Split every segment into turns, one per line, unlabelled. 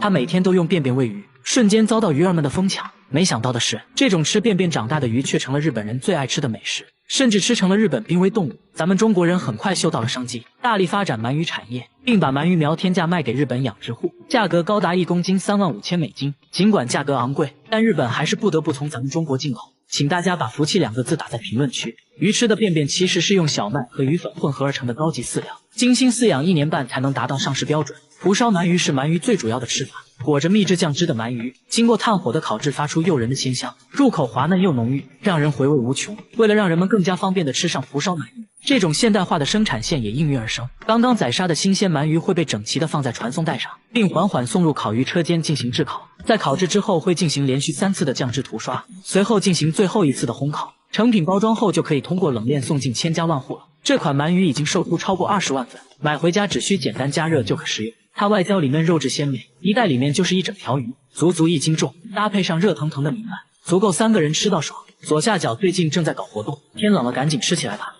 他每天都用便便喂鱼，瞬间遭到鱼儿们的疯抢。没想到的是，这种吃便便长大的鱼却成了日本人最爱吃的美食，甚至吃成了日本濒危动物。咱们中国人很快嗅到了商机，大力发展鳗鱼产业，并把鳗鱼苗天价卖给日本养殖户，价格高达1公斤35000美金。尽管价格昂贵，但日本还是不得不从咱们中国进口。请大家把福气2个字打在评论区。鱼吃的便便其实是用小麦和鱼粉混合而成的高级饲料，精心饲养1年半才能达到上市标准。蒲烧鳗鱼是鳗鱼最主要的吃法，裹着秘制酱汁的鳗鱼，经过炭火的烤制，发出诱人的鲜香，入口滑嫩又浓郁，让人回味无穷。为了让人们更加方便地吃上蒲烧鳗鱼，这种现代化的生产线也应运而生。刚刚宰杀的新鲜鳗鱼会被整齐地放在传送带上，并缓缓送入烤鱼车间进行炙烤。在烤制之后，会进行连续3次的酱汁涂刷，随后进行最后1次的烘烤。成品包装后就可以通过冷链送进千家万户了。这款鳗鱼已经售出超过20万份，买回家只需简单加热就可食用。它外焦里嫩，肉质鲜美，一袋里面就是一整条鱼，足足1斤重，搭配上热腾腾的米饭，足够3个人吃到爽。左下角最近正在搞活动，天冷了赶紧吃起来吧。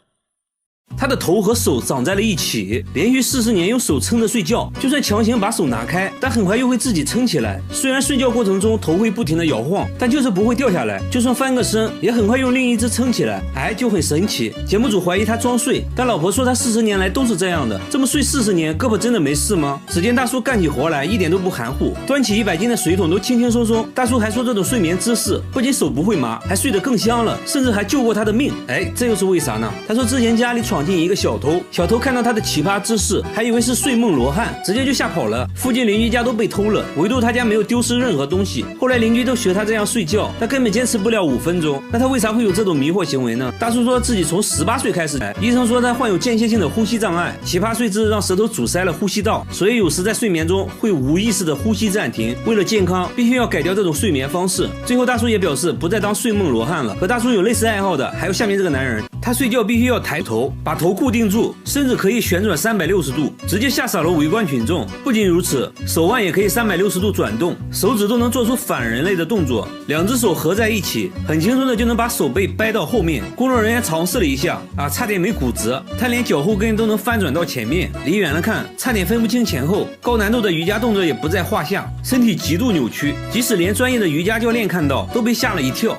他的头和手长在了一起，连续40年用手撑着睡觉，就算强行把手拿开，但很快又会自己撑起来。虽然睡觉过程中头会不停的摇晃，但就是不会掉下来，就算翻个身，也很快用另一只撑起来，就很神奇。节目组怀疑他装睡，但老婆说他40年来都是这样的，这么睡40年，胳膊真的没事吗？只见大叔干起活来一点都不含糊，端起100斤的水桶都轻轻松松。大叔还说这种睡眠姿势不仅手不会麻，还睡得更香了，甚至还救过他的命。这又是为啥呢？他说之前家里闯进一个小偷，小偷看到他的奇葩姿势，还以为是睡梦罗汉，直接就吓跑了。附近邻居家都被偷了，唯独他家没有丢失任何东西。后来邻居都学他这样睡觉，他根本坚持不了5分钟。那他为啥会有这种迷惑行为呢？大叔说自己从18岁开始，医生说他患有间歇性的呼吸障碍，奇葩睡姿让舌头阻塞了呼吸道，所以有时在睡眠中会无意识的呼吸暂停。为了健康，必须要改掉这种睡眠方式。最后大叔也表示不再当睡梦罗汉了。和大叔有类似爱好的还有下面这个男人，他睡觉必须要抬头，把头固定住，甚至可以旋转360度，直接吓傻了围观群众。不仅如此，手腕也可以360度转动，手指都能做出反人类的动作，2只手合在一起，很轻松的就能把手背掰到后面。工作人员尝试了一下，差点没骨折，他连脚后跟都能翻转到前面，离远了看差点分不清前后。高难度的瑜伽动作也不在话下，身体极度扭曲，即使连专业的瑜伽教练看到都被吓了一跳。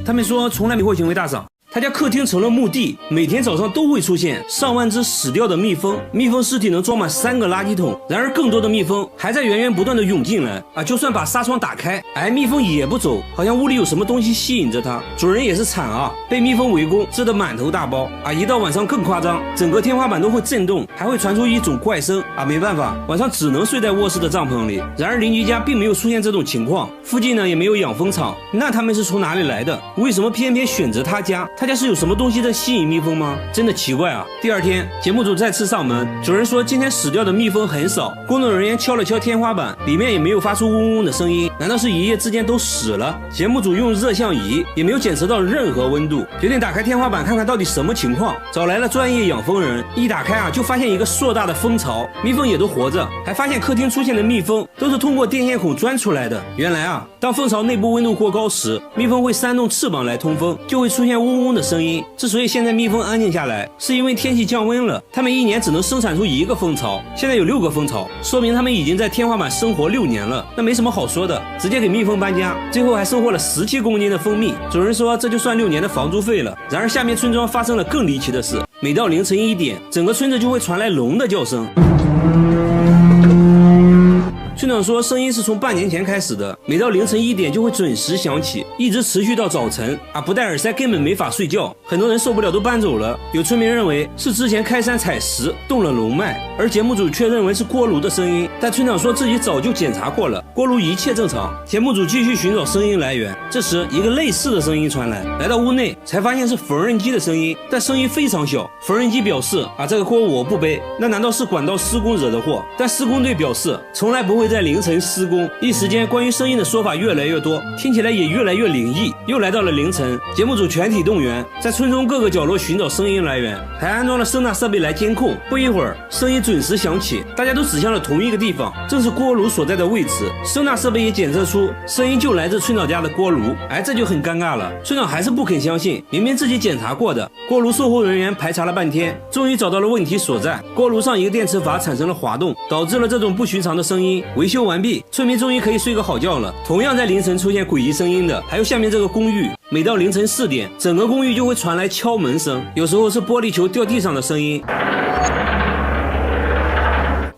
他们说从来没迷惑行为大赏。他家客厅成了墓地，每天早上都会出现上万只死掉的蜜蜂，蜜蜂尸体能装满3个垃圾桶。然而更多的蜜蜂还在源源不断的涌进来就算把纱窗打开，蜜蜂也不走，好像屋里有什么东西吸引着它。主人也是惨被蜜蜂围攻，蛰得满头大包一到晚上更夸张，整个天花板都会震动，还会传出一种怪声没办法，晚上只能睡在卧室的帐篷里。然而邻居家并没有出现这种情况，附近呢也没有养蜂场，那他们是从哪里来的？为什么偏偏选择他家？他家是有什么东西在吸引蜜蜂吗？真的奇怪第二天，节目组再次上门，主人说今天死掉的蜜蜂很少。工作人员敲了敲天花板，里面也没有发出嗡嗡的声音，难道是一夜之间都死了？节目组用热像仪也没有检测到任何温度，决定打开天花板看看到底什么情况。找来了专业养蜂人，一打开就发现一个硕大的蜂巢，蜜蜂也都活着，还发现客厅出现的蜜蜂都是通过电线孔钻出来的。原来当蜂巢内部温度过高时，蜜蜂会扇动翅膀来通风，就会出现嗡嗡的声音。之所以现在蜜蜂安静下来，是因为天气降温了，它们1年只能生产出1个蜂巢，现在有6个蜂巢，说明它们已经在天花板生活6年了。那没什么好说的，直接给蜜蜂搬家，最后还收获了17公斤的蜂蜜。主人说这就算6年的房租费了。然而下面村庄发生了更离奇的事，每到凌晨1点，整个村子就会传来龙的叫声。村长说声音是从半年前开始的，每到凌晨1点就会准时响起，一直持续到早晨不戴耳塞根本没法睡觉，很多人受不了都搬走了。有村民认为是之前开山采石动了龙脉，而节目组却认为是锅炉的声音，但村长说自己早就检查过了，锅炉一切正常。节目组继续寻找声音来源，这时一个类似的声音传来，来到屋内才发现是缝纫机的声音，但声音非常小。缝纫机表示这个锅我不背，那难道是管道施工惹的祸？但施工队表示从来不会在凌晨施工，一时间关于声音的说法越来越多，听起来也越来越灵异。又来到了凌晨，节目组全体动员，在村中各个角落寻找声音来源，还安装了声纳设备来监控。不一会儿，声音准时响起，大家都指向了同一个地方，正是锅炉所在的位置。声纳设备也检测出声音就来自村长家的锅炉。这就很尴尬了，村长还是不肯相信，明明自己检查过的。锅炉售后人员排查了半天，终于找到了问题所在，锅炉上一个电磁阀产生了滑动，导致了这种不寻常的声音。维修完毕，村民终于可以睡个好觉了。同样在凌晨出现诡异声音的还有下面这个公寓，每到凌晨4点，整个公寓就会传来敲门声，有时候是玻璃球掉地上的声音。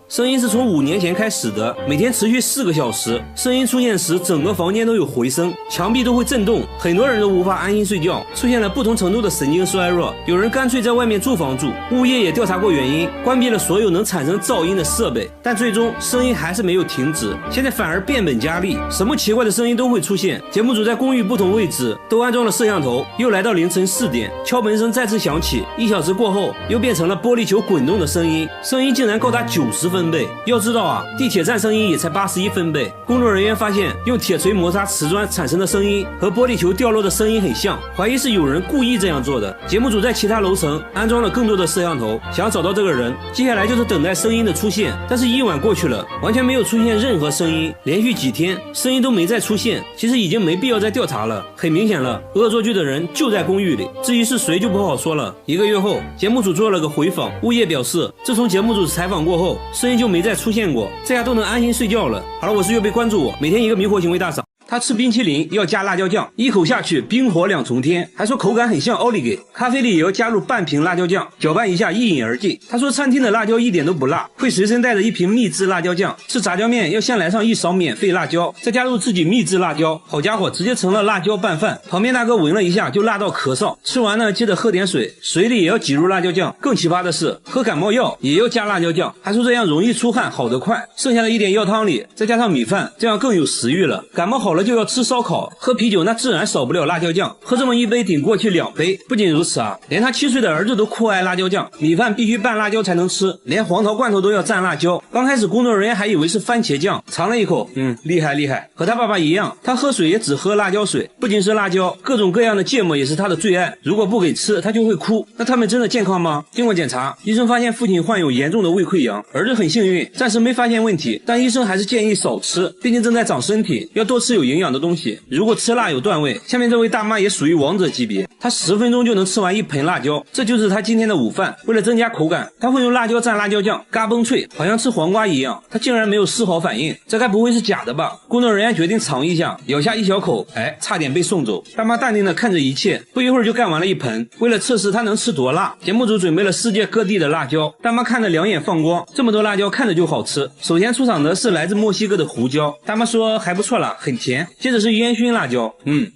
声音是从5年前开始的，每天持续4个小时。声音出现时，整个房间都有回声，墙壁都会震动，很多人都无法安心睡觉，出现了不同程度的神经衰弱。有人干脆在外面租房住。物业也调查过原因，关闭了所有能产生噪音的设备，但最终声音还是没有停止，现在反而变本加厉，什么奇怪的声音都会出现。节目组在公寓不同位置都安装了摄像头。又来到凌晨4点，敲门声再次响起，1小时过后，又变成了玻璃球滚动的声音，声音竟然高达90分贝。要知道啊，地铁站声音也才81分贝。工作人员发现，用铁锤摩擦瓷砖产生的声音和玻璃球掉落的声音很像，怀疑是有人故意这样做的。节目组在其他楼层安装了更多的摄像头，想找到这个人。接下来就是等待声音的出现，但是1晚过去了，完全没有出现任何声音，连续几天声音都没再出现。其实已经没必要再调查了，很明显了，恶作剧的人就在公寓里，至于是谁就不好说了。1个月后，节目组做了个回访，物业表示，自从节目组采访过后，声音就没再出现过，这下都能安心睡觉了。好了，我是岳贝，关注我，每天一个迷惑行为大赏。他吃冰淇淋要加辣椒酱，一口下去冰火2重天，还说口感很像奥利给。咖啡里也要加入半瓶辣椒酱，搅拌一下一饮而尽。他说餐厅的辣椒一点都不辣，会随身带着1瓶秘制辣椒酱。吃炸酱面要先来上1勺免费辣椒，再加入自己秘制辣椒，好家伙，直接成了辣椒拌饭。旁边大哥闻了一下就辣到咳嗽，吃完呢接着喝点水，水里也要挤入辣椒酱。更奇葩的是，喝感冒药也要加辣椒酱，还说这样容易出汗，好得快。剩下的一点药汤里再加上米饭，这样更有食欲了。感冒好了就要吃烧烤，喝啤酒那自然少不了辣椒酱，喝这么1杯顶过去2杯。不仅如此啊，连他7岁的儿子都酷爱辣椒酱，米饭必须拌辣椒才能吃，连黄桃罐头都要蘸辣椒。刚开始工作人员还以为是番茄酱，尝了一口，厉害厉害，和他爸爸一样，他喝水也只喝辣椒水。不仅是辣椒，各种各样的芥末也是他的最爱，如果不给吃他就会哭。那他们真的健康吗？经过检查，医生发现父亲患有严重的胃溃疡，儿子很幸运，暂时没发现问题，但医生还是建议少吃，毕竟正在长身体，要多吃有营养的东西。如果吃辣有段位，下面这位大妈也属于王者级别，她10分钟就能吃完1盆辣椒，这就是她今天的午饭。为了增加口感，她会用辣椒蘸辣椒酱，嘎嘣脆，好像吃黄瓜一样。她竟然没有丝毫反应，这该不会是假的吧？工作人员决定尝一下，咬下1小口，差点被送走。大妈淡定地看着一切，不一会儿就干完了1盆。为了测试她能吃多辣，节目组准备了世界各地的辣椒。大妈看着两眼放光，这么多辣椒看着就好吃。首先出场的是来自墨西哥的胡椒，大妈说还不错啦，很甜。接着是烟熏辣椒，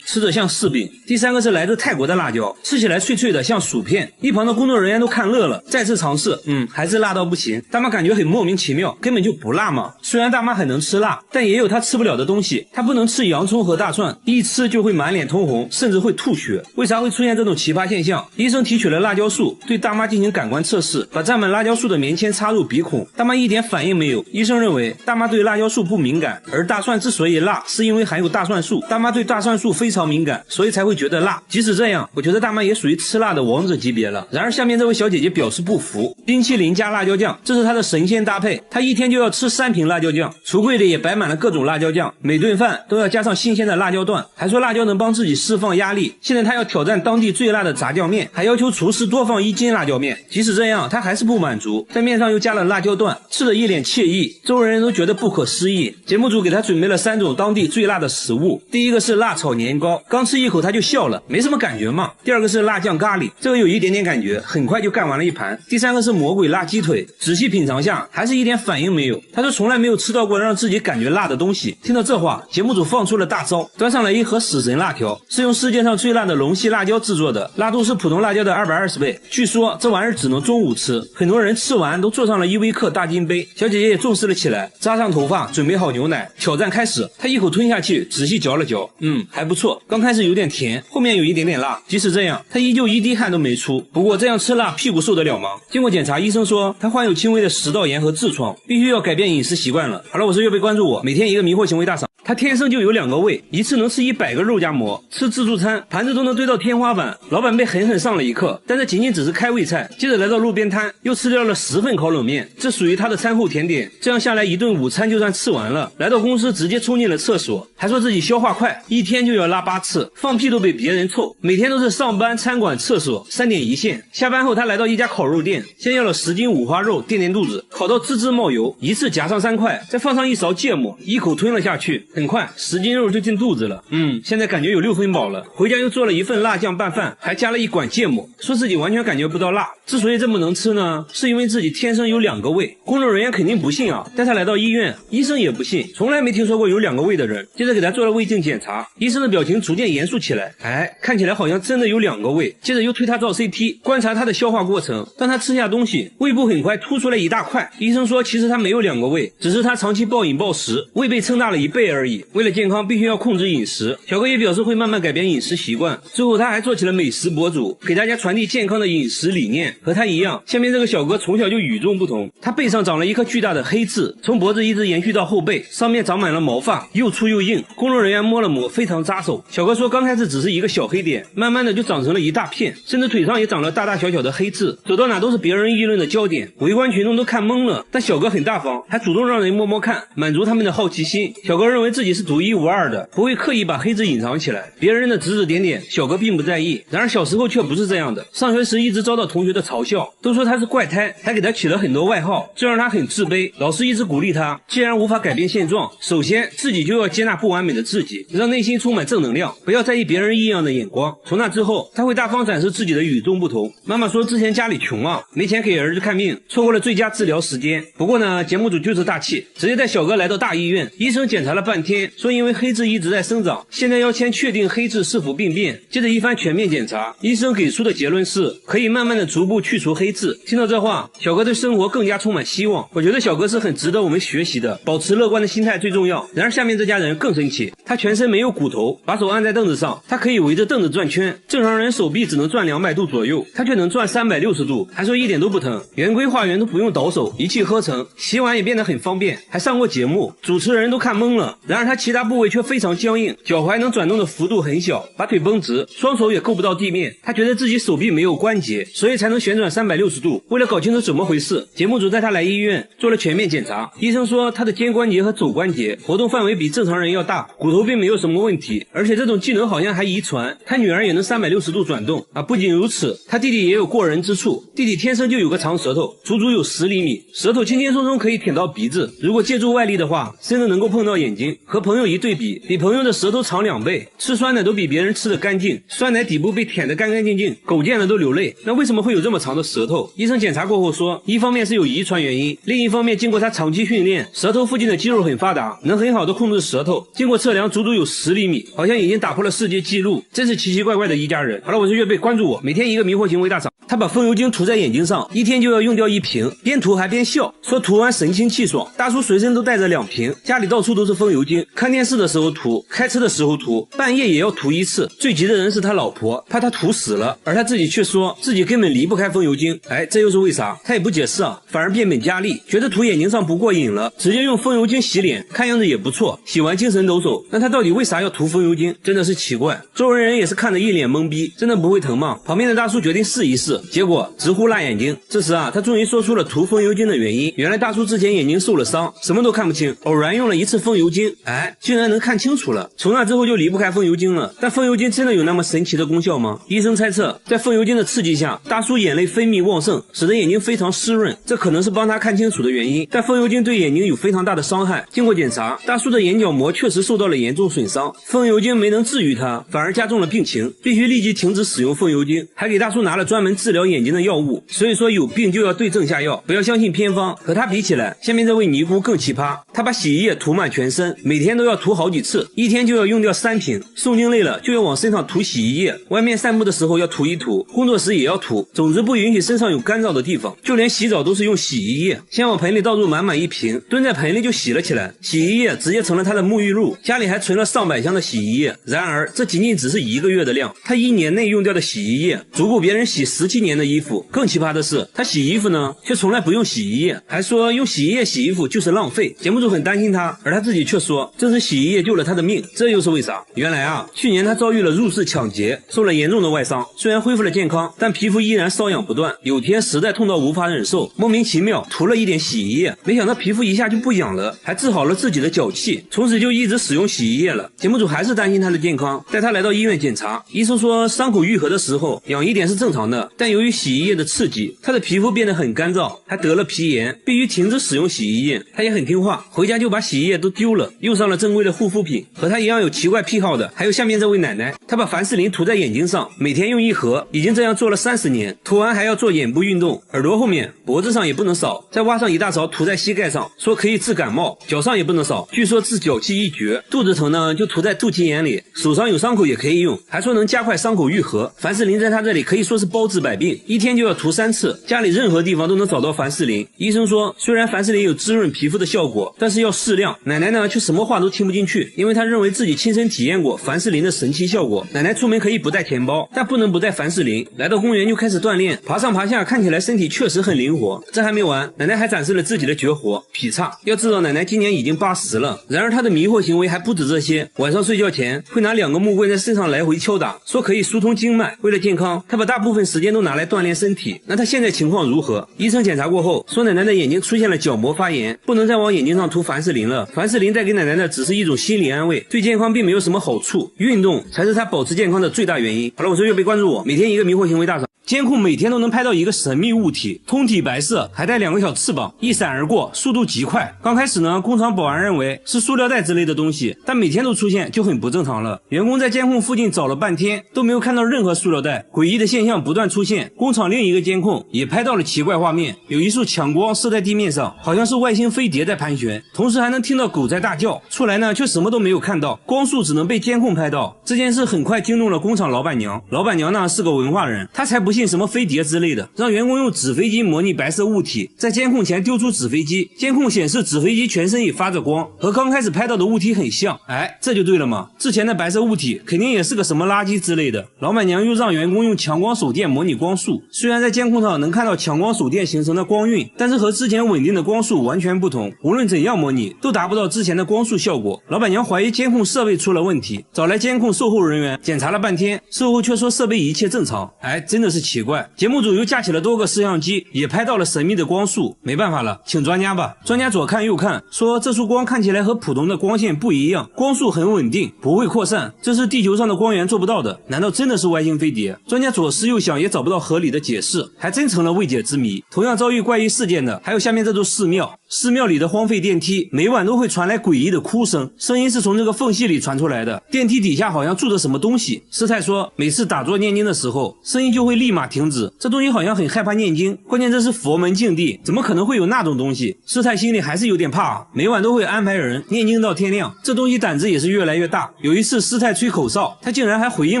吃着像柿饼。第3个是来自泰国的辣椒，吃起来脆脆的像薯片。一旁的工作人员都看乐了，再次尝试，还是辣到不行。大妈感觉很莫名其妙，根本就不辣嘛。虽然大妈很能吃辣，但也有她吃不了的东西，她不能吃洋葱和大蒜，一吃就会满脸通红，甚至会吐血。为啥会出现这种奇葩现象？医生提取了辣椒素，对大妈进行感官测试，把沾满辣椒素的棉签插入鼻孔，大妈一点反应没有。医生认为大妈对辣椒素不敏感，而大蒜之所以辣，是因为含有大蒜素，大妈对大蒜素非常敏感，所以才会觉得辣。即使这样，我觉得大妈也属于吃辣的王者级别了。然而下面这位小姐姐表示不服，冰淇淋加辣椒酱，这是她的神仙搭配，她一天就要吃3瓶辣椒酱，橱柜里也摆满了各种辣椒酱，每顿饭都要加上新鲜的辣椒段，还说辣椒能帮自己释放压力。现在她要挑战当地最辣的炸酱面，还要求厨师多放1斤辣椒面。即使这样，她还是不满足，在面上又加了辣椒段，吃得一脸惬意，周围人都觉得不可思议。节目组给她准备了3种当地最辣的食物，第一个是辣炒年糕，刚吃一口她就笑了，没什么感觉嘛。第2个是辣酱咖喱，这个有一点点感觉，很快就干完了1盘。第3个是魔鬼辣鸡腿，仔细品尝下还是一点反应没有。她说从来没有吃到过让自己感觉辣的东西。听到这话，节目组放出了大招，端上来1盒死神辣条，是用世界上最辣的龙息辣椒制作的，辣度是普通辣椒的220倍。据说这玩意儿只能中午吃，很多人吃完都坐上了依维柯大金杯。小姐姐也重视了起来，扎上头发，准备好牛奶，挑战开始。她一口吞下去，仔细嚼了嚼，还不错。刚开始有点甜，后面有一点点辣，即使这样，她依旧一滴汗都没出。不过这样吃辣屁股受得了吗？经过检检查，医生说他患有轻微的食道炎和痔疮，必须要改变饮食习惯了。好了，我是岳飞，关注我，每天一个迷惑行为大赏。他天生就有2个胃，一次能吃100个肉夹馍，吃自助餐盘子都能堆到天花板，老板被狠狠上了一课。但这仅仅只是开胃菜，接着来到路边摊又吃掉了10份烤冷面，这属于他的餐后甜点。这样下来一顿午餐就算吃完了，来到公司直接冲进了厕所，还说自己消化快，一天就要拉8次，放屁都比别人臭。每天都是上班、餐馆、厕所3点一线。下班后他来到一家烤肉店，先要了10斤五花肉垫垫肚子，烤到滋滋冒油，一次夹上3块，再放上1勺芥末，一口吞了下去。很快10斤肉就进肚子了，现在感觉有6分饱了。回家又做了1份辣酱拌饭，还加了1管芥末，说自己完全感觉不到辣。之所以这么能吃呢，是因为自己天生有2个胃。工作人员肯定不信啊，带他来到医院，医生也不信，从来没听说过有2个胃的人。接着给他做了胃镜检查，医生的表情逐渐严肃起来，看起来好像真的有2个胃。接着又推他照 CT， 观察他的消化过程。当他吃下东西，胃部很快凸出来一大块。医生说其实他没有2个胃，只是他长期暴饮暴食，胃被撑大了1倍而已。为了健康必须要控制饮食，小哥也表示会慢慢改变饮食习惯。之后他还做起了美食博主，给大家传递健康的饮食理念。和他一样，下面这个小哥从小就与众不同，他背上长了一颗巨大的黑痣，从脖子一直延续到后背，上面长满了毛发，又粗又硬。工作人员摸了摸，非常扎手。小哥说刚开始只是一个小黑点，慢慢的就长成了一大片，甚至腿上也长了大大小小的黑痣，走到哪都是别人议论的焦点，围观群众都看懵了。但小哥很大方，还主动让人摸摸看，满足他们的好奇心。小哥认为自己是独一无二的，不会刻意把黑痣隐藏起来，别人的指指点点小哥并不在意。然而小时候却不是这样的，上学时一直遭到同学的嘲笑，都说他是怪胎，还给他起了很多外号，这让他很自卑。老师一直鼓励他，既然无法改变现状，首先自己就要接纳不完美的自己，让内心充满正能量，不要在意别人异样的眼光。从那之后他会大方展示自己的与众不同。妈妈说之前家里穷啊，没钱给儿子看病，错过了最佳治疗时间。不过呢，节目组就是大气，直接带小哥来到大医院，医生检查了半天，说因为黑痣一直在生长，现在要先确定黑痣是否病变。接着一番全面检查，医生给出的结论是可以慢慢的逐步去除黑痣。听到这话，小哥对生活更加充满希望。我觉得小哥是很值得我们学习的，保持乐观的心态最重要。然而下面这家人更神奇，他全身没有骨头，把手按在凳子上，他可以围着凳子转圈，正常人手臂只能转200度左右，他却能转360度，还说一点都不疼。圆规画圆都不用倒手，一气呵成，洗碗也变得很方便，还上过节目，主持人都看懵了。然而他其他部位却非常僵硬，脚踝能转动的幅度很小，把腿绷直，双手也够不到地面。他觉得自己手臂没有关节，所以才能旋转360度。为了搞清楚怎么回事，节目组带他来医院做了全面检查。医生说他的肩关节和肘关节活动范围比正常人要大，骨头并没有什么问题，而且这种技能好像还遗传，他女儿也能360度转动啊！不仅如此，他弟弟也有过人之处，弟弟天生就有个长舌头，足足有10厘米，舌头轻轻松松可以舔到鼻子，如果借助外力的话，甚至能够碰到眼睛。和朋友一对比，比朋友的舌头长2倍，吃酸奶都比别人吃得干净，酸奶底部被舔得干干净净，狗见了都流泪。那为什么会有这么长的舌头？医生检查过后说，一方面是有遗传原因，另一方面经过他长期训练，舌头附近的肌肉很发达，能很好的控制舌头，经过测量足足有10厘米，好像已经打破了世界纪录，真是奇奇怪怪的一家人。好了，我是岳贝，关注我，每天一个迷惑行为大赏。他把风油精涂在眼睛上，一天就要用掉1瓶，边涂还边笑，说涂完神清气爽。大叔随身都带着2瓶，家里到处都是风油精，看电视的时候涂，开车的时候涂，半夜也要涂1次。最急的人是他老婆，怕他涂死了，而他自己却说自己根本离不开风油精。这又是为啥？他也不解释啊，反而变本加厉，觉得涂眼睛上不过瘾了，直接用风油精洗脸，看样子也不错，洗完精神抖擞。那他到底为啥要涂风油精？真的是奇怪。周围人也是看得一脸懵逼，真的不会疼吗？旁边的大叔决定试一试，结果直呼辣眼睛。这时啊，他终于说出了涂风油精的原因。原来大叔之前眼睛受了伤，什么都看不清，偶然用了1次风油精，竟然能看清楚了。从那之后就离不开风油精了。但风油精真的有那么神奇的功效吗？医生猜测，在风油精的刺激下，大叔眼泪分泌旺盛，使得眼睛非常湿润，这可能是帮他看清楚的原因。但风油精对眼睛有非常大的伤害。经过检查，大叔的眼角膜确实受到了严重损伤，风油精没能治愈他，反而加重了病情，必须立即停止使用风油精，还给大叔拿了专门治疗眼睛的药物。所以说有病就要对症下药，不要相信偏方。和他比起来，下面这位尼姑更奇葩，他把洗衣液涂满全身，每天都要涂好几次，一天就要用掉3瓶。诵经累了就要往身上涂洗衣液，外面散步的时候要涂一涂，工作时也要涂，总之不允许身上有干燥的地方。就连洗澡都是用洗衣液，先往盆里倒入满满1瓶，蹲在盆里就洗了起来，洗衣液直接成了他的沐浴露，家里还存了上百箱的洗衣液。然而这仅仅只是1个月的量，他1年内用掉的洗衣液足够别人洗17年的衣服。更奇葩的是，他洗衣服呢却从来不用洗衣液，还说用洗衣液洗衣服就是浪费。节目组很担心他，而他自己却说正是洗衣液救了他的命。这又是为啥？原来啊，去年他遭遇了入室抢劫，受了严重的外伤，虽然恢复了健康，但皮肤依然瘙痒不断。有天实在痛到无法忍受，莫名其妙涂了一点洗衣液，没想到皮肤一下就不痒了，还治好了自己的脚气，从此就一直使用洗衣液了。节目组还是担心他的健康，带他来到医院检查，医生说伤口愈合的时候痒一点是正常的，但由于洗衣液的刺激，他的皮肤变得很干燥，还得了皮炎，必须停止使用洗衣液。他也很听话，回家就把洗衣液都丢了，用上了正规的护肤品。和他一样有奇怪癖好的还有下面这位奶奶，她把凡士林涂在眼睛上，每天用1盒，已经这样做了30年，涂完还要做眼部运动，耳朵后面脖子上也不能少，再挖上一大勺涂在膝盖上，说可以治感冒，脚上也不能少，据说治脚气一绝。肚子疼呢就涂在肚脐眼里，手上有伤口也可以用，还说能加快伤口愈合。凡士林在他这里可以说是包治百病，一天就要涂3次，家里任何地方都能找到凡士林。医生说虽然凡士林有滋润皮肤的效果，但是要适量。奶奶呢却什么话都听不进去，因为她认为自己亲身体验过凡士林的神奇效果。奶奶出门可以不带钱包，但不能不带凡士林。来到公园就开始锻炼，爬上爬下，看起来身体确实很灵活。这还没完，奶奶还展示了自己的绝活劈叉。要知道奶奶今年已经80了，然而她的迷惑行为还不止这些。晚上睡觉前会拿2个木棍在身上来回敲打，说可以疏通经脉。为了健康，她把大部分时间都拿来锻炼身体。那她现在情况如何？医生检查过后说奶奶的眼睛出现了角膜发炎，不能再往眼睛上涂凡士林了。凡士林带给奶奶的只是一种心理安慰，对健康并没有什么好处，运动才是她保持健康的最大原因。好了，我是岳飞，关注我，每天一个迷惑行为大赏。监控每天都能拍到一个神秘物体，通体白色，还带2个小翅膀，一闪而过，速度极快。刚开始呢，工厂保安认为是塑料袋之类的东西，但每天都出现就很不正常了。员工在监控附近找了半天，都没有看到任何塑料袋，诡异的现象不断出现。工厂另一个监控也拍到了奇怪画面，有一束强光射在地面上，好像是外星飞碟在盘旋，同时还能听到狗在大叫。出来呢，却什么都没有看到，光束只能被监控拍到。这件事很快惊动了工厂老板娘，老板娘呢是个文化人，她才不信什么飞碟之类的，让员工用纸飞机模拟白色物体，在监控前丢出纸飞机，监控显示纸飞机全身也发着光，和刚开始拍到的物体很像。哎，这就对了嘛，之前的白色物体肯定也是个什么垃圾之类的。老板娘又让员工用强光手电模拟光束，虽然在监控上能看到强光手电形成的光晕，但是和之前稳定的光束完全不同，无论怎样模拟都达不到之前的光束效果。老板娘怀疑监控设备出了问题，找来监控售后人员检查了半天，售后却说设备一切正常。哎，真的是奇怪。节目组又架起了多个摄像机，也拍到了神秘的光束。没办法了，请专家吧。专家左看右看，说这束光看起来和普通的光线不一样，光束很稳定，不会扩散，这是地球上的光源做不到的。难道真的是外星飞碟？专家左思右想也找不到合理的解释，还真成了未解之谜。同样遭遇怪异事件的还有下面这座寺庙，寺庙里的荒废电梯每晚都会传来诡异的哭声，声音是从这个缝隙里传出来的，电梯底下好像住着什么东西。师太说每次打坐念经的时候声音就会立马停止，这东西好像很害怕念经，关键这是佛门净地，怎么可能会有那种东西？师太心里还是有点怕，每晚都会安排人念经到天亮，这东西胆子也是越来越大。有一次师太吹口哨，他竟然还回应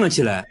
了起来，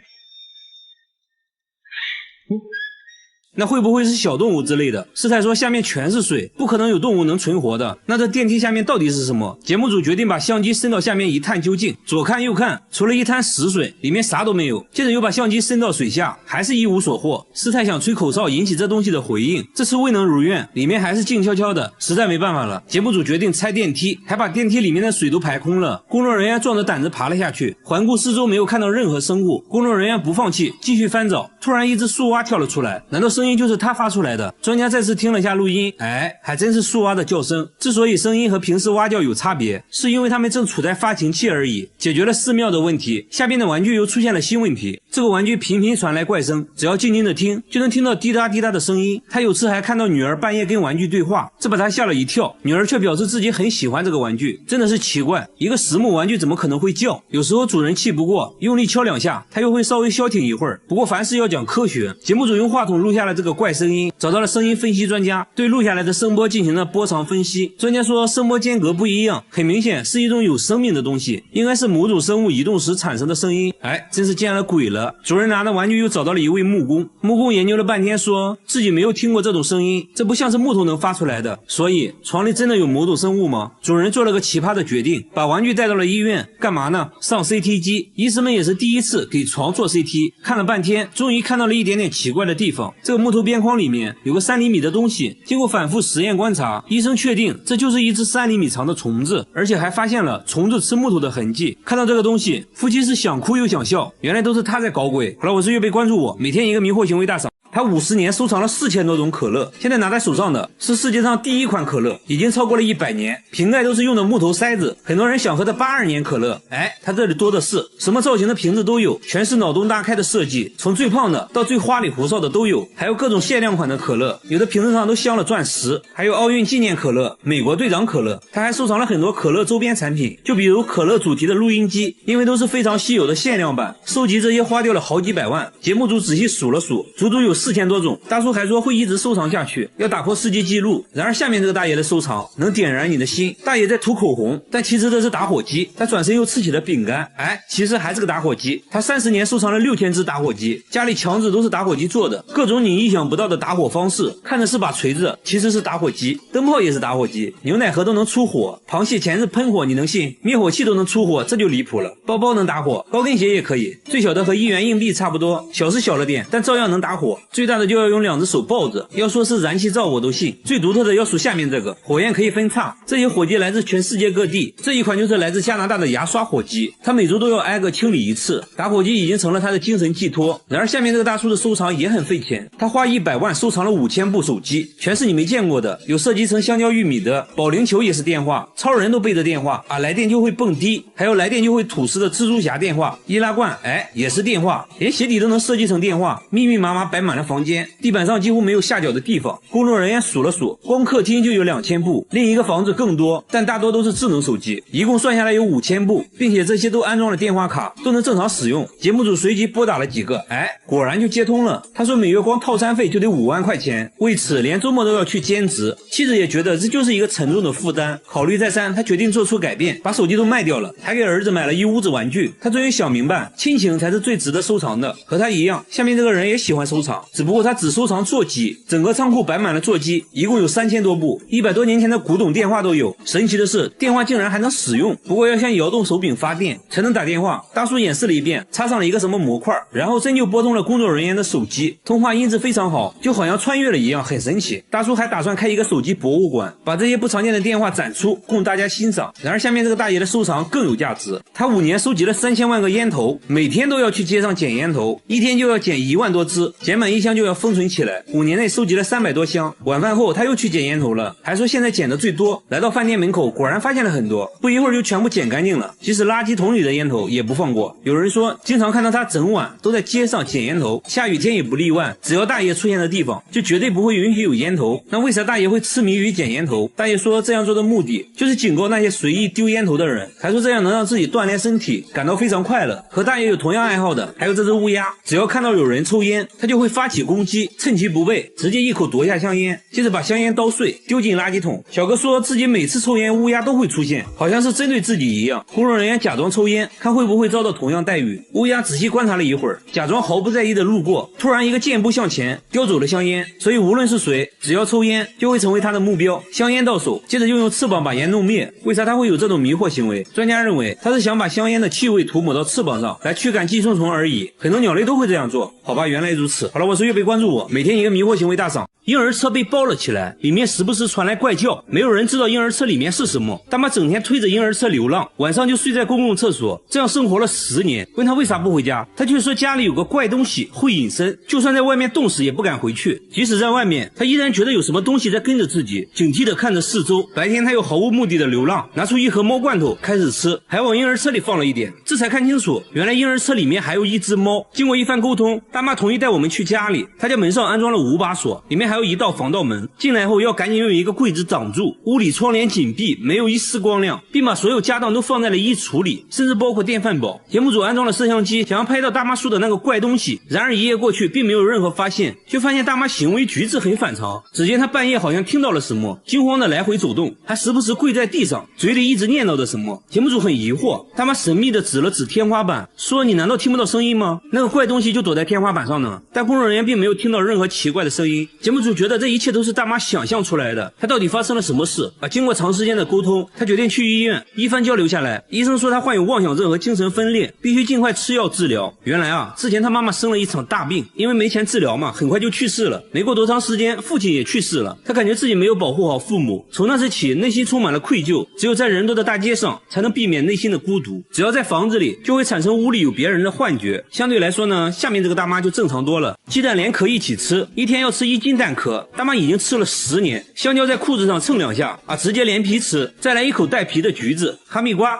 那会不会是小动物之类的？师太说下面全是水，不可能有动物能存活的。那这电梯下面到底是什么？节目组决定把相机伸到下面一探究竟，左看右看，除了一滩死水，里面啥都没有。接着又把相机伸到水下，还是一无所获。师太想吹口哨引起这东西的回应，这次未能如愿，里面还是静悄悄的，实在没办法了。节目组决定拆电梯，还把电梯里面的水都排空了。工作人员壮着胆子爬了下去，环顾四周没有看到任何生物。工作人员不放弃，继续翻找，突然一只树蛙跳了出来，难道声音就是他发出来的？专家再次听了下录音，哎，还真是树蛙的叫声。之所以声音和平时蛙叫有差别，是因为它们正处在发情期而已。解决了寺庙的问题，下边的玩具又出现了新问题。这个玩具频频传来怪声，只要静静的听，就能听到滴答滴答的声音。他有次还看到女儿半夜跟玩具对话，这把他吓了一跳。女儿却表示自己很喜欢这个玩具，真的是奇怪，一个实木玩具怎么可能会叫？有时候主人气不过，用力敲2下，它又会稍微消停一会儿。不过凡事要讲科学，节目组用话筒录下了了这个怪声音，找到了声音分析专家，对录下来的声波进行了波长分析。专家说声波间隔不一样，很明显是一种有生命的东西，应该是某种生物移动时产生的声音。哎，真是见了鬼了！主人拿着玩具又找到了一位木工，木工研究了半天，说自己没有听过这种声音，这不像是木头能发出来的。所以床里真的有某种生物吗？主人做了个奇葩的决定，把玩具带到了医院，干嘛呢？上 CT 机。医生们也是第一次给床做 CT， 看了半天，终于看到了一点点奇怪的地方。这个木头边框里面有个3厘米的东西，经过反复实验观察，医生确定这就是一只3厘米长的虫子，而且还发现了虫子吃木头的痕迹。看到这个东西，夫妻是想哭又想笑，原来都是他在搞鬼。好了，我是月贝，关注我，每天一个迷惑行为大赏。他50年收藏了4000多种可乐，现在拿在手上的是世界上第一款可乐，已经超过了100年，瓶盖都是用的木头塞子。很多人想喝的82年可乐，哎，他这里多的是，什么造型的瓶子都有，全是脑洞大开的设计，从最胖的到最花里胡哨的都有，还有各种限量款的可乐，有的瓶子上都镶了钻石，还有奥运纪念可乐、美国队长可乐。他还收藏了很多可乐周边产品，就比如可乐主题的录音机，因为都是非常稀有的限量版，收集这些花掉了好几百万。节目组仔细数了数，足足有4000多种。大叔还说会一直收藏下去，要打破世界纪录。然而下面这个大爷的收藏能点燃你的心。大爷在涂口红，但其实这是打火机。他转身又吃起了饼干，哎，其实还是个打火机。他30年收藏了6000只打火机，家里墙纸都是打火机做的，各种你意想不到的打火方式。看着是把锤子，其实是打火机。灯泡也是打火机，牛奶盒都能出火，螃蟹钳子喷火，你能信？灭火器都能出火，这就离谱了。包包能打火，高跟鞋也可以，最小的和1元硬币差不多，小是小了点，但照样能打火。最大的就要用2只手抱着，要说是燃气灶我都信。最独特的要数下面这个，火焰可以分叉，这些火机来自全世界各地。这一款就是来自加拿大的牙刷火机，他每周都要挨个清理一次。打火机已经成了他的精神寄托。然而下面这个大叔的收藏也很费钱，他花100万收藏了5000部手机，全是你没见过的，有设计成香蕉玉米的，保龄球也是电话，超人都背着电话啊，来电就会蹦迪，还有来电就会吐丝的蜘蛛侠电话，易拉罐哎也是电话，连鞋底都能设计成电话，密密麻麻摆满了房间，地板上几乎没有下脚的地方。工作人员数了数，光客厅就有2000部，另一个房子更多，但大多都是智能手机，一共算下来有5000部，并且这些都安装了电话卡，都能正常使用。节目组随即拨打了几个，哎，果然就接通了。他说每月光套餐费就得5万块钱，为此连周末都要去兼职。妻子也觉得这就是一个沉重的负担，考虑再三，他决定做出改变，把手机都卖掉了，还给儿子买了一屋子玩具。他终于想明白，亲情才是最值得收藏的。和他一样，下面这个人也喜欢收藏，只不过他只收藏座机，整个仓库摆满了座机，一共有3000多部，100多年前的古董电话都有。神奇的是，电话竟然还能使用，不过要像摇动手柄发电才能打电话。大叔演示了一遍，插上了一个什么模块，然后真就拨通了工作人员的手机，通话音质非常好，就好像穿越了一样，很神奇。大叔还打算开一个手机博物馆，把这些不常见的电话展出，供大家欣赏。然而下面这个大爷的收藏更有价值，他5年收集了3000万个烟头，每天都要去街上捡烟头，一天就要捡1万多支，捡满1箱就要封存起来。5年内收集了300多箱。晚饭后他又去捡烟头了，还说现在捡的最多。来到饭店门口，果然发现了很多，不一会儿就全部捡干净了，即使垃圾桶里的烟头也不放过。有人说经常看到他整晚都在街上捡烟头，下雨天也不例外，只要大爷出现的地方就绝对不会允许有烟头。那为啥大爷会痴迷于捡烟头？大爷说这样做的目的就是警告那些随意丢烟头的人，还说这样能让自己锻炼身体，感到非常快乐。和大爷有同样爱好的还有这只乌鸦，只要看到有人抽烟，他就会发起攻击，趁其不备直接一口夺下香烟，接着把香烟捣碎丢进垃圾桶。小哥说自己每次抽烟乌鸦都会出现，好像是针对自己一样。工作人员假装抽烟，看会不会遭到同样待遇。乌鸦仔细观察了一会儿，假装毫不在意的路过，突然一个箭步向前叼走了香烟。所以无论是谁，只要抽烟就会成为他的目标。香烟到手，接着就用翅膀把烟弄灭。为啥他会有这种迷惑行为？专家认为他是想把香烟的气味涂抹到翅膀上来驱赶寄生虫而已。很多鸟类都会这样做。好吧，原来如此。好了，我是月贝，关注我，每天一个迷惑行为大赏。婴儿车被包了起来，里面时不时传来怪叫，没有人知道婴儿车里面是什么。大妈整天推着婴儿车流浪，晚上就睡在公共厕所，这样生活了10年。问他为啥不回家，他却说家里有个怪东西会隐身，就算在外面冻死也不敢回去。即使在外面，他依然觉得有什么东西在跟着自己，警惕地看着四周。白天他又毫无目的的流浪，拿出一盒猫罐头开始吃，还往婴儿车里放了一点，这才看清楚，原来婴儿车里面还有一只猫。经过一番沟通，大妈同意带我们去家里。里，他家门上安装了5把锁，里面还有一道防盗门。进来后要赶紧用一个柜子挡住，屋里窗帘紧闭，没有一丝光亮，并把所有家当都放在了衣橱里，甚至包括电饭煲。节目组安装了摄像机，想要拍到大妈说的那个怪东西，然而一夜过去，并没有任何发现，就发现大妈行为举止很反常。只见她半夜好像听到了什么，惊慌的来回走动，还时不时跪在地上，嘴里一直念叨着什么。节目组很疑惑，大妈神秘的指了指天花板，说：“你难道听不到声音吗？那个怪东西就躲在天花板上呢。”但工作人员并没有听到任何奇怪的声音。节目组觉得这一切都是大妈想象出来的，她到底发生了什么事？经过长时间的沟通，他决定去医院。一番交流下来，医生说他患有妄想症和精神分裂，必须尽快吃药治疗。原来之前他妈妈生了一场大病，因为没钱治疗嘛，很快就去世了。没过多长时间，父亲也去世了。他感觉自己没有保护好父母，从那时起内心充满了愧疚，只有在人多的大街上才能避免内心的孤独。只要在房子里，就会产生屋里有别人的幻觉。相对来说呢，下面这个大妈就正常多了。鸡蛋连壳一起吃，一天要吃1斤蛋壳，大妈已经吃了10年。香蕉在裤子上蹭2下直接连皮吃，再来一口带皮的橘子。哈密瓜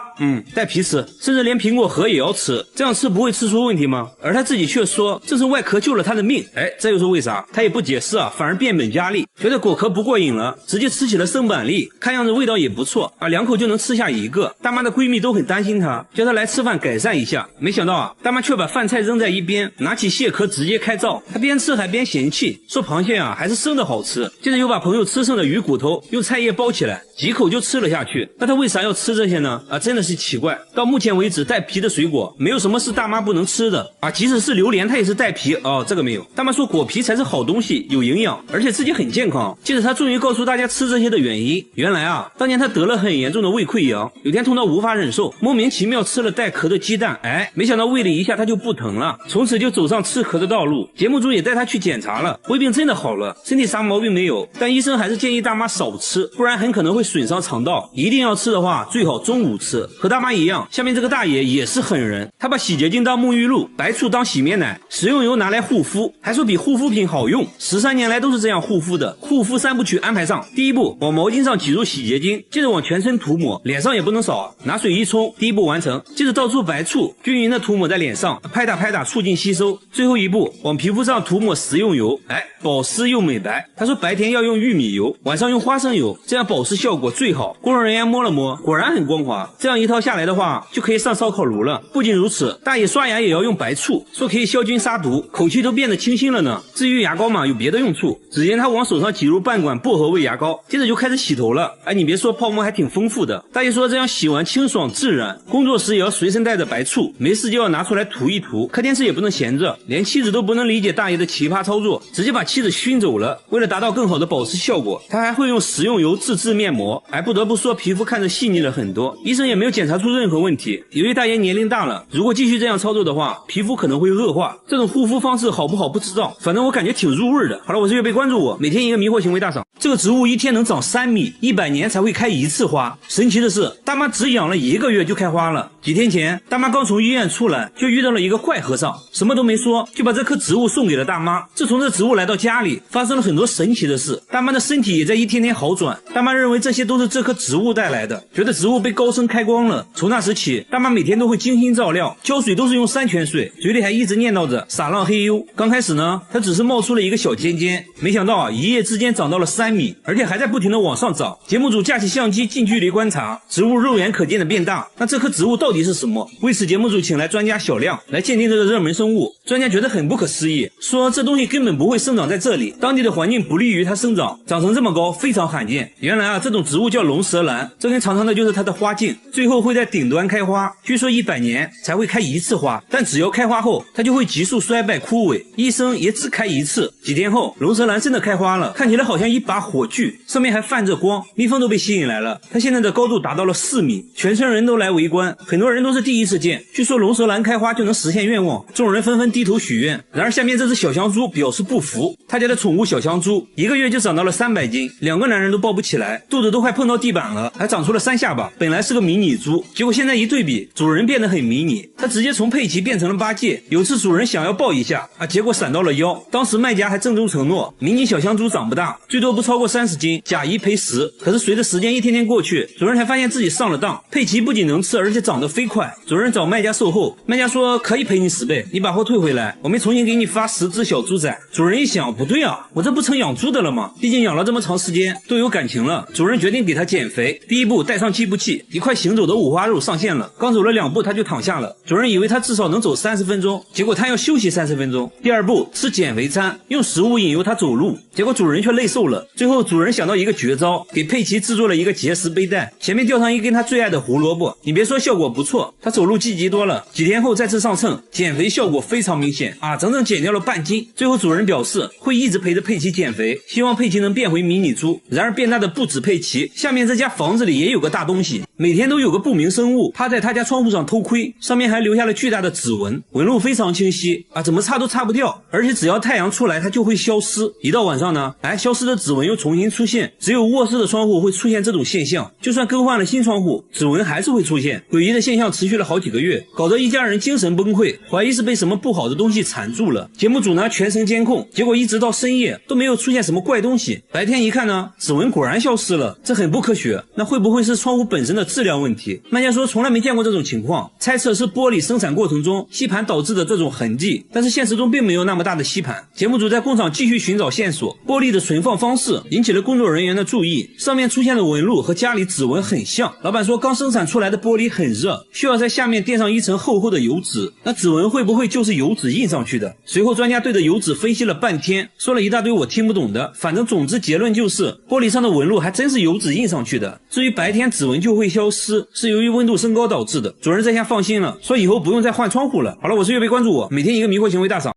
带皮吃，甚至连苹果核也要吃，这样吃不会吃出问题吗？而他自己却说这是外壳救了他的命。这又是为啥？他也不解释反而变本加厉，觉得果壳不过瘾了，直接吃起了生板栗，看样子味道也不错2口就能吃下1个。大妈的闺蜜都很担心她，叫她来吃饭改善一下。没想到大妈却把饭菜扔在一边，拿起蟹壳直接开灶。她边吃还边嫌弃，说螃蟹还是生的好吃。接着又把朋友吃剩的鱼骨头用菜叶包起来，几口就吃了下去。那她为啥要吃这些呢？真的是奇怪。到目前为止，带皮的水果没有什么是大妈不能吃的即使是榴莲它也是带皮这个没有。大妈说果皮才是好东西，有营养，而且自己很健康。接着她终于告诉大家吃这些的原因。原来当年她得了很严重的胃溃疡，有天痛到无法忍受，莫名其妙吃了带壳的鸡蛋，没想到胃里一下她就不疼了，从此就走上吃壳的道路。节目组也带她去检查了，胃病真的好了，身体啥毛病没有，但医生还是建议大妈少吃，不然很可能会损伤肠道。一定要吃的话，最好中午吃。和大妈一样，下面这个大爷也是狠人，他把洗洁精当沐浴露，白醋当洗面奶，食用油拿来护肤，还说比护肤品好用。13年来都是这样护肤的。护肤3部曲安排上，第一步往毛巾上挤入洗洁精，接着往全身涂抹，脸上也不能少拿水一冲，第一步完成。接着倒出白醋，均匀的涂抹在脸上，拍打促进吸收。最后一步往皮肤上涂抹食用油，保湿又美白。他说白天要用玉米油，晚上用花生油，这样保湿效果最好。工作人员摸了摸，果然很光滑。这样一套下来的话，就可以上烧烤炉了。不仅如此，大爷刷牙也要用白醋，说可以消菌杀毒，口气都变得清新了呢。至于牙膏嘛，有别的用处。只见他往手上挤入半管薄荷味牙膏，接着就开始洗头了。你别说，泡沫还挺丰富的。大爷说这样洗完清爽自然，工作时也要随身带着白醋，没事就要拿出来涂一涂。看电视也不能闲着，连妻子都不能理解大爷的奇葩操作，直接把妻子熏走了。为了达到更好的保湿效果，他还会用食用油自制面膜。不得不说皮肤看着细腻了很多，医生也没有检查出任何问题。由于大爷年龄大了，如果继续这样操作的话，皮肤可能会恶化。这种护肤方式好不好不知道，反正我感觉挺入味的。好了，我是月贝，关注我，每天一个迷惑行为大赏。这个植物一天能长3米，100年才会开1次花。神奇的是，大妈只养了1个月就开花了。几天前，大妈刚从医院出来，就遇到了一个怪和尚，什么都没说，就把这棵植物送给了大妈。自从这植物来到家里，发生了很多神奇的事，大妈的身体也在一天天好转。大妈认为这些都是这棵植物带来的，觉得植物被高僧开光了。从那时起，大妈每天都会精心照料，浇水都是用山泉水，嘴里还一直念叨着撒浪嘿呦。刚开始呢，它只是冒出了一个小尖尖，没想到一夜之间长到了3米，而且还在不停的往上涨。节目组架起相机近距离观察，植物肉眼可见的变大。那这棵植物到底是什么？为此节目组请来专家小亮来鉴定这个热门生物。专家觉得很不可思议，说这东西根本不会生长在这里，当地的环境不利于它生长，长成这么高非常罕见。原来这种植物叫龙舌兰，这根长长的就是它的花茎，最后会在顶端开花，据说100年才会开1次花，但只要开花后它就会急速衰败枯萎，一生也只开1次。几天后，龙舌兰真的开花了，看起来好像一把火炬，上面还泛着光，蜜蜂都被吸引来了。它现在的高度达到了4米，全村人都来围观，很多人都是第一次见。据说龙舌兰开花就能实现愿望，众人纷纷低头许愿。然而下面这只小香猪表示不服，他家的宠物小香猪1个月就长到了300斤，2个男人都抱不起来，肚子都快碰到地板了，还长出了3下巴，本来是个迷你猪，结果现在一对比，主人变得很迷你，他直接从佩奇变成了八戒。有次主人想要抱一下结果闪到了腰，当时卖家还郑重承诺，迷你小香猪长不大，最多不超过30斤，假一赔10。可是随着时间一天天过去，主人才发现自己上了当，佩奇不仅能吃，而且长得飞快。主人找卖家售后，卖家说可以赔你10倍，你把货退回来，我们重新给你发10只小猪仔。主人一想，不对啊，我这不成养猪的了吗？毕竟养了这么长时间，都有感情了。主人决定给他减肥，第一步带上计步器，一块行走的五花肉上线了。刚走了2步他就躺下了，主人以为他至少能走30分钟，结果他要休息30分钟。第2步吃减肥餐，用食物引诱他走路，结果主人却累瘦了。最后主人想到一个绝招，给佩奇制作了一个结实背带，前面吊上一根他最爱的胡萝卜。你别说效果不错，他走路积极多了。几天后再次上秤，减肥效果非常明显整整减掉了半斤。最后主人表示会一直陪着佩奇减肥，希望佩奇能变回迷你猪。然而变大的不止佩奇，下面这家房子里也有个大东西，每天都有个不明生物趴在他家窗户上偷窥，上面还留下了巨大的指纹，纹路非常清晰怎么擦都擦不掉，而且只要太阳出来它就会消失。一到晚上呢，消失的指纹又重新出现，只有卧室的窗户会出现这种现象，就算更换了新窗户，指纹还是会出现。诡异的现象持续了好几个月，搞得一家人精神崩溃，怀疑是被什么不好的东西缠住了。节目组呢全程监控，结果一直到深夜都没有出现什么怪东西。白天一看呢，指纹果然消失了，这很不科学。那会不会是窗户本身的质量问题？卖家说从来没见过这种情况，猜测是玻璃生产过程中吸盘导致的这种痕迹，但是现实中并没有那么大的吸盘。节目组在工厂继续寻找线索，玻璃的存放方式引起了工作人员的注意，上面出现的纹路和家里指纹很像。老板说刚生产出来的玻璃很热，需要在下面垫上一层厚厚的油纸，那指纹会不会就是油纸印上去的？随后专家对着油纸分析了半天，说了一大堆我听不懂的，反正总之结论就是玻璃上的纹路还真是油纸印上去的。至于白天指纹就会消失，是由于温度升高导致的。主人这下放心了，说以后不用再换窗户了。好了，我是月贝，关注我，每天一个迷惑行为大赏。